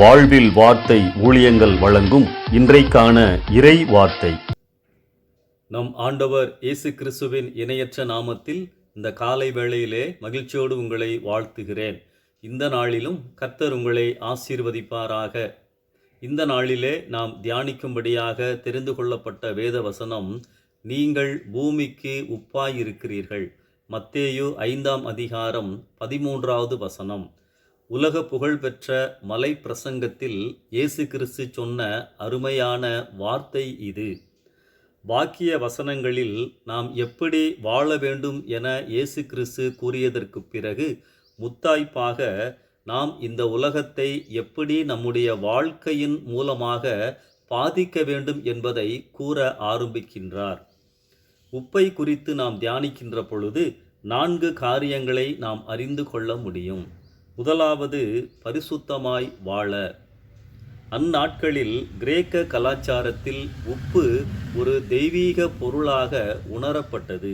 வாழ்வில் வார்த்தை ஊழியங்கள் வழங்கும் இன்றைக்கான இறை வார்த்தை. நம் ஆண்டவர் இயேசு கிறிஸ்துவின் இணையற்ற நாமத்தில் இந்த காலை வேளையிலே மகிழ்ச்சியோடு உங்களை வாழ்த்துகிறேன். இந்த நாளிலும் கர்த்தர் உங்களை ஆசீர்வதிப்பாராக. இந்த நாளிலே நாம் தியானிக்கும்படியாக தெரிந்து கொள்ளப்பட்ட வேத வசனம், நீங்கள் பூமிக்கு உப்பாயிருக்கிறீர்கள். மத்தேயு 5ஆம் அதிகாரம் 13வது வசனம். உலக புகழ்பெற்ற மலை பிரசங்கத்தில் இயேசு கிறிஸ்து சொன்ன அருமையான வார்த்தை இது. வாக்கிய வசனங்களில் நாம் எப்படி வாழ வேண்டும் என இயேசு கிறிஸ்து கூறியதற்கு பிறகு முத்தாய்ப்பாக நாம் இந்த உலகத்தை எப்படி நம்முடைய வாழ்க்கையின் மூலமாக பாதிக்க வேண்டும் என்பதை கூற ஆரம்பிக்கின்றார். உப்பை குறித்து நாம் தியானிக்கின்ற பொழுது 4 காரியங்களை நாம் அறிந்து கொள்ள முடியும். முதலாவது, பரிசுத்தமாய் வாழ. அந்நாட்களில் கிரேக்க கலாச்சாரத்தில் உப்பு ஒரு தெய்வீக பொருளாக உணரப்பட்டது.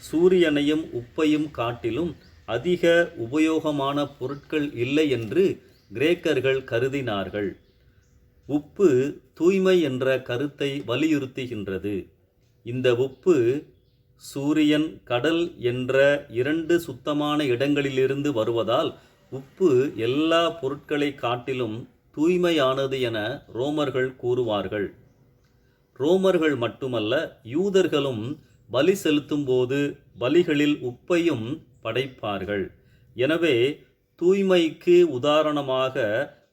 சூரியனையும் உப்பையும் காட்டிலும் அதிக உபயோகமான பொருட்கள் இல்லை என்று கிரேக்கர்கள் கருதினார்கள். உப்பு தூய்மை என்ற கருத்தை வலியுறுத்துகின்றது. இந்த உப்பு சூரியன், கடல் என்ற 2 சுத்தமான இடங்களிலிருந்து வருவதால் உப்பு எல்லா பொருட்களை காட்டிலும் தூய்மையானது என ரோமர்கள் கூறுவார்கள். ரோமர்கள் மட்டுமல்ல, யூதர்களும் பலி செலுத்தும் போது பலிகளில் உப்பையும் படைப்பார்கள். எனவே தூய்மைக்கு உதாரணமாக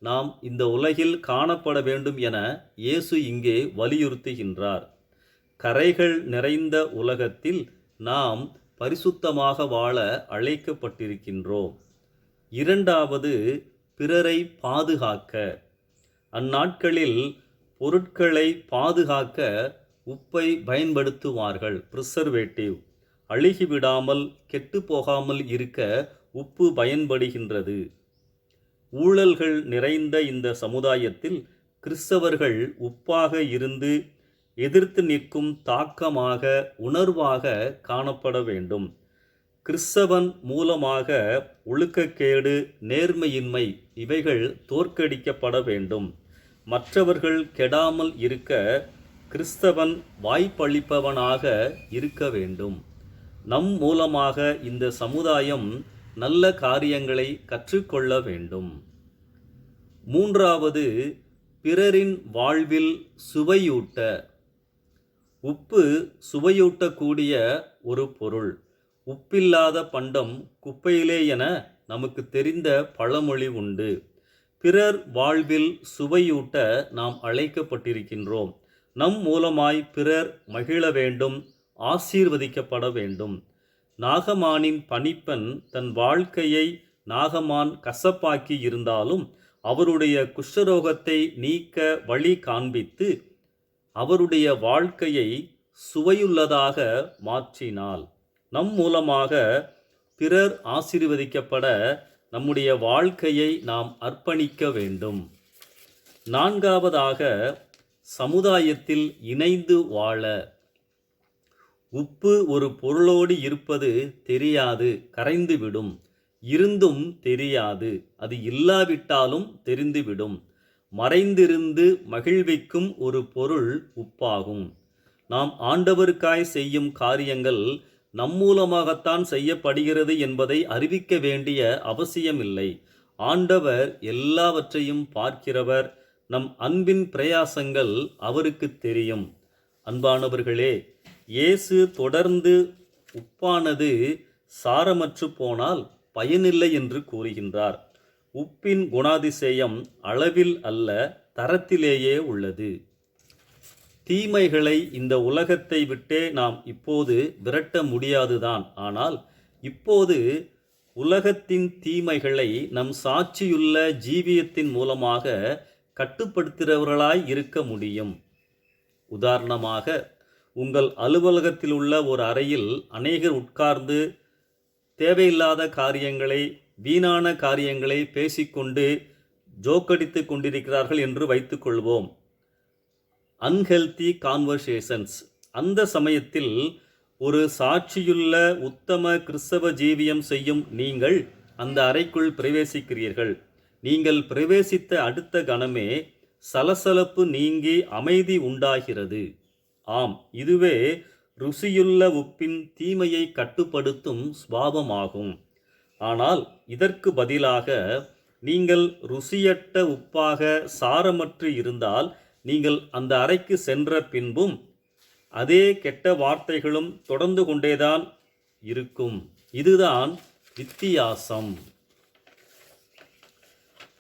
நாம் இந்த உலகில் காணப்பட வேண்டும் என இயேசு இங்கே வலியுறுத்துகின்றார். கரைகள் நிறைந்த உலகத்தில் நாம் பரிசுத்தமாக வாழ அழைக்கப்பட்டிருக்கின்றோம். இரண்டாவது, பிறரை பாதுகாக்க. அந்நாட்களில் பொருட்களை பாதுகாக்க உப்பை பயன்படுத்துவார்கள். ப்ரிசர்வேட்டிவ். அழுகிவிடாமல் கெட்டு போகாமல் இருக்க உப்பு பயன்படுகின்றது. ஊழல்கள் நிறைந்த இந்த சமுதாயத்தில் கிறிஸ்தவர்கள் உப்பாக இருந்து எதிர்த்து நிற்கும் தாக்கமாக, உணர்வாக காணப்பட வேண்டும். கிறிஸ்தவன் மூலமாக ஒழுக்கக்கேடு, நேர்மையின்மை இவைகள் தோற்கடிக்கப்பட வேண்டும். மற்றவர்கள் கெடாமல் இருக்க கிறிஸ்தவன் வாய்ப்பளிப்பவனாக இருக்க வேண்டும். நம் மூலமாக இந்த சமுதாயம் நல்ல காரியங்களை கற்றுக்கொள்ள வேண்டும். மூன்றாவது, பிறரின் வாழ்வில் சுவையூட்ட. உப்பு சுவையூட்டக்கூடிய ஒரு பொருள். உப்பில்லாத பண்டம் குப்பையிலே என நமக்கு தெரிந்த பழமொழி உண்டு. பிறர் வாழ்வில் சுவையூட்ட நாம் அழைக்கப்பட்டிருக்கின்றோம். நம் மூலமாய் பிறர் மகிழ வேண்டும், ஆசீர்வதிக்கப்பட வேண்டும். நாகமானின் பணிப்பெண் தன் வாழ்க்கையை நாகமான் கசப்பாக்கி இருந்தாலும் அவருடைய குஷ்டரோகத்தை நீக்க வழி காண்பித்து அவருடைய வாழ்க்கையை சுவையுள்ளதாக மாற்றினாள். நம் மூலமாக பிறர் ஆசீர்வதிக்கப்பட நம்முடைய வாழ்க்கையை நாம் அர்ப்பணிக்க வேண்டும். நான்காவதாக, சமுதாயத்தில் இணைந்து வாழ. உப்பு ஒரு பொருளோடு இருப்பது தெரியாது, கரைந்துவிடும். இருந்தும் தெரியாது, அது இல்லாவிட்டாலும் தெரிந்துவிடும். மறைந்திருந்து மகிழ்விக்கும் ஒரு பொருள் உப்பாகும். நாம் ஆண்டவருக்காய் செய்யும் காரியங்கள் நம் மூலமாகத்தான் செய்யப்படுகிறது என்பதை அறிவிக்க வேண்டிய அவசியமில்லை. ஆண்டவர் எல்லாவற்றையும் பார்க்கிறவர். நம் அன்பின் பிரயாசங்கள் அவருக்கு தெரியும். அன்பானவர்களே, இயேசு தொடர்ந்து உப்பானது சாரமற்று போனால் பயனில்லை என்று கூறுகின்றார். உப்பின் குணாதிசயம் அளவில் அல்ல, தரத்திலேயே உள்ளது. தீமைகளை இந்த உலகத்தை விட்டே நாம் இப்போது விரட்ட முடியாதுதான். ஆனால் இப்போது உலகத்தின் தீமைகளை நம் சாட்சியுள்ள ஜீவியத்தின் மூலமாக கட்டுப்படுத்துகிறவர்களாய் இருக்க முடியும். உதாரணமாக, உங்கள் அலுவலகத்தில் உள்ள ஒரு அறையில் அநேகர் உட்கார்ந்து தேவையில்லாத காரியங்களை, வீணான காரியங்களை பேசிக்கொண்டு ஜோக்கடித்து கொண்டிருக்கிறார்கள் என்று வைத்துக்கொள்வோம். Unhealthy conversations. அந்த சமயத்தில் ஒரு சாட்சியுள்ள உத்தம கிறிஸ்தவ ஜீவியம் செய்யும் நீங்கள் அந்த அறைக்குள் பிரவேசிக்கிறீர்கள். நீங்கள் பிரவேசித்த அடுத்த கணமே சலசலப்பு நீங்கி அமைதி உண்டாகிறது. ஆம், இதுவே ருசியுள்ள உப்பின் தீமையை கட்டுப்படுத்தும் சுபாவமாகும். ஆனால் இதற்கு பதிலாக நீங்கள் ருசியற்ற உப்பாக சாரமற்று இருந்தால் நீங்கள் அந்த அறைக்கு சென்ற பின்பும் அதே கெட்ட வார்த்தைகளும் தொடர்ந்து கொண்டேதான் இருக்கும். இதுதான் வித்தியாசம்.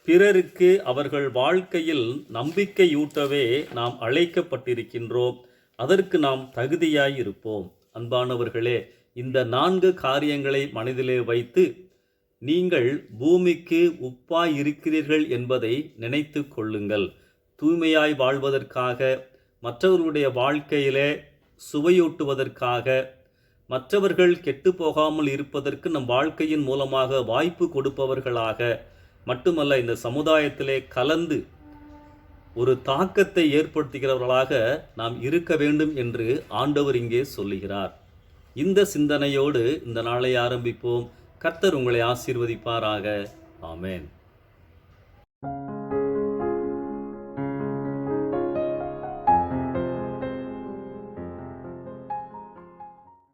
பிறருக்கு அவர்கள் வாழ்க்கையில் நம்பிக்கையூட்டவே நாம் அழைக்கப்பட்டிருக்கின்றோம். அதற்கு நாம் தகுதியாய் இருப்போம். அன்பானவர்களே, இந்த 4 காரியங்களை மனதிலே வைத்து நீங்கள் பூமிக்கு உப்பாய் இருக்கிறீர்கள் என்பதை நினைத்து கொள்ளுங்கள். தூய்மையாய் வாழ்வதற்காக, மற்றவர்களுடைய வாழ்க்கையிலே சுவையூட்டுவதற்காக, மற்றவர்கள் கெட்டு போகாமல் இருப்பதற்கு நம் வாழ்க்கையின் மூலமாக வாய்ப்பு கொடுப்பவர்களாக மட்டுமல்ல, இந்த சமுதாயத்திலே கலந்து ஒரு தாக்கத்தை ஏற்படுத்துகிறவர்களாக நாம் இருக்க வேண்டும் என்று ஆண்டவர் இங்கே சொல்லுகிறார். இந்த சிந்தனையோடு இந்த நாளை ஆரம்பிப்போம். கர்த்தர் உங்களை ஆசீர்வதிப்பாராக. ஆமென்.